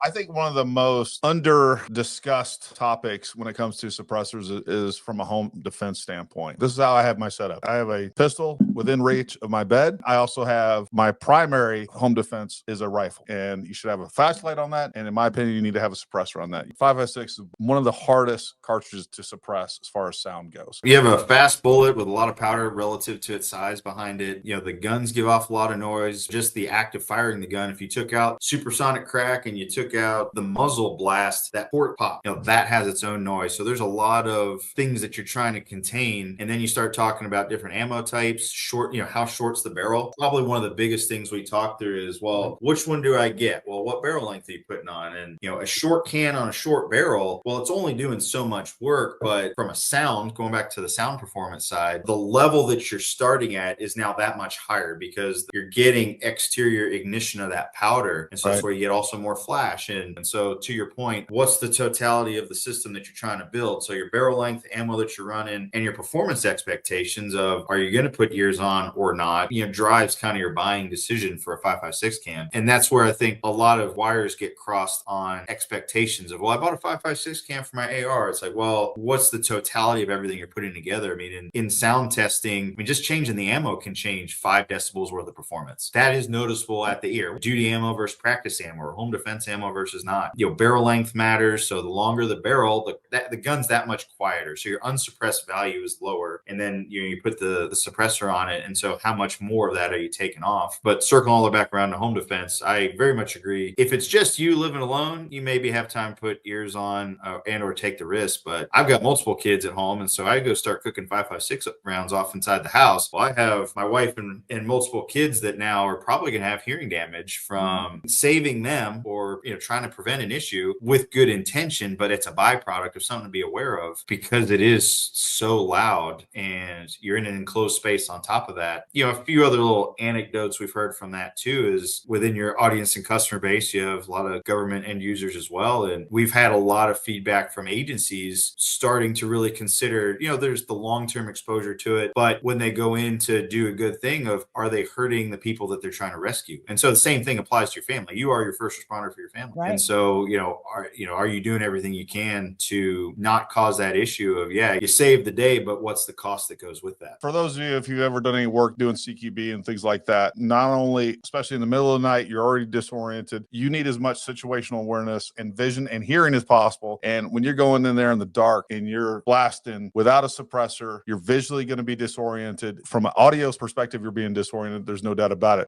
I think one of the most under discussed topics when it comes to suppressors is from a home defense standpoint. This is how I have my setup. I have a pistol within reach of my bed. I also have my primary home defense is a rifle, and you should have a flashlight on that. And in my opinion, you need to have a suppressor on that. 5.56 is one of the hardest cartridges to suppress as far as sound goes. You have a fast bullet with a lot of powder relative to its size behind it. You know, the guns give off a lot of noise. Just the act of firing the gun, if you took out supersonic crack and you took out the muzzle blast, that port pop, you know, that has its own noise. So there's a lot of things that you're trying to contain. And then you start talking about different ammo types, short, you know, how short's the barrel? Probably one of the biggest things we talk through is, well, which one do I get? Well, what barrel length are you putting on? And, you know, a short can on a short barrel, well, it's only doing so much work, but from a sound, going back to the sound performance side, the level that you're starting at is now that much higher because you're getting exterior ignition of that powder. And so that's where you get also more flash. And so to your point, what's the totality of the system that you're trying to build? So your barrel length, ammo that you're running, and your performance expectations of are you going to put ears on or not, you know, drives kind of your buying decision for a 5.56 cam. And that's where I think a lot of wires get crossed on expectations of, well, I bought a 5.56 cam for my AR. It's like, well, what's the totality of everything you're putting together? I mean, in sound testing, I mean, just changing the ammo can change 5 decibels worth of performance. That is noticeable at the ear. Duty ammo versus practice ammo, or home defense ammo versus not. You know, barrel length matters. So the longer the barrel, the gun's that much quieter. So your unsuppressed value is lower. And then you put the suppressor on it. And so how much more of that are you taking off? But circling all the way back around to home defense, I very much agree. If it's just you living alone, you maybe have time to put ears on and or take the risk. But I've got multiple kids at home. And so I go start cooking 5.56 rounds off inside the house. Well, I have my wife and multiple kids that now are probably going to have hearing damage from saving them or, you know, trying to prevent an issue with good intention, but it's a byproduct of something to be aware of because it is so loud and you're in an enclosed space on top of that. You know, a few other little anecdotes we've heard from that too is within your audience and customer base, you have a lot of government end users as well. And we've had a lot of feedback from agencies starting to really consider, you know, there's the long-term exposure to it, but when they go in to do a good thing of, are they hurting the people that they're trying to rescue? And so the same thing applies to your family. You are your first responder for your family. Right. And so, are you doing everything you can to not cause that issue of, yeah, you saved the day, but what's the cost that goes with that? For those of you, if you've ever done any work doing CQB and things like that, not only, especially in the middle of the night, you're already disoriented. You need as much situational awareness and vision and hearing as possible. And when you're going in there in the dark and you're blasting without a suppressor, you're visually going to be disoriented. From an audio perspective, you're being disoriented. There's no doubt about it.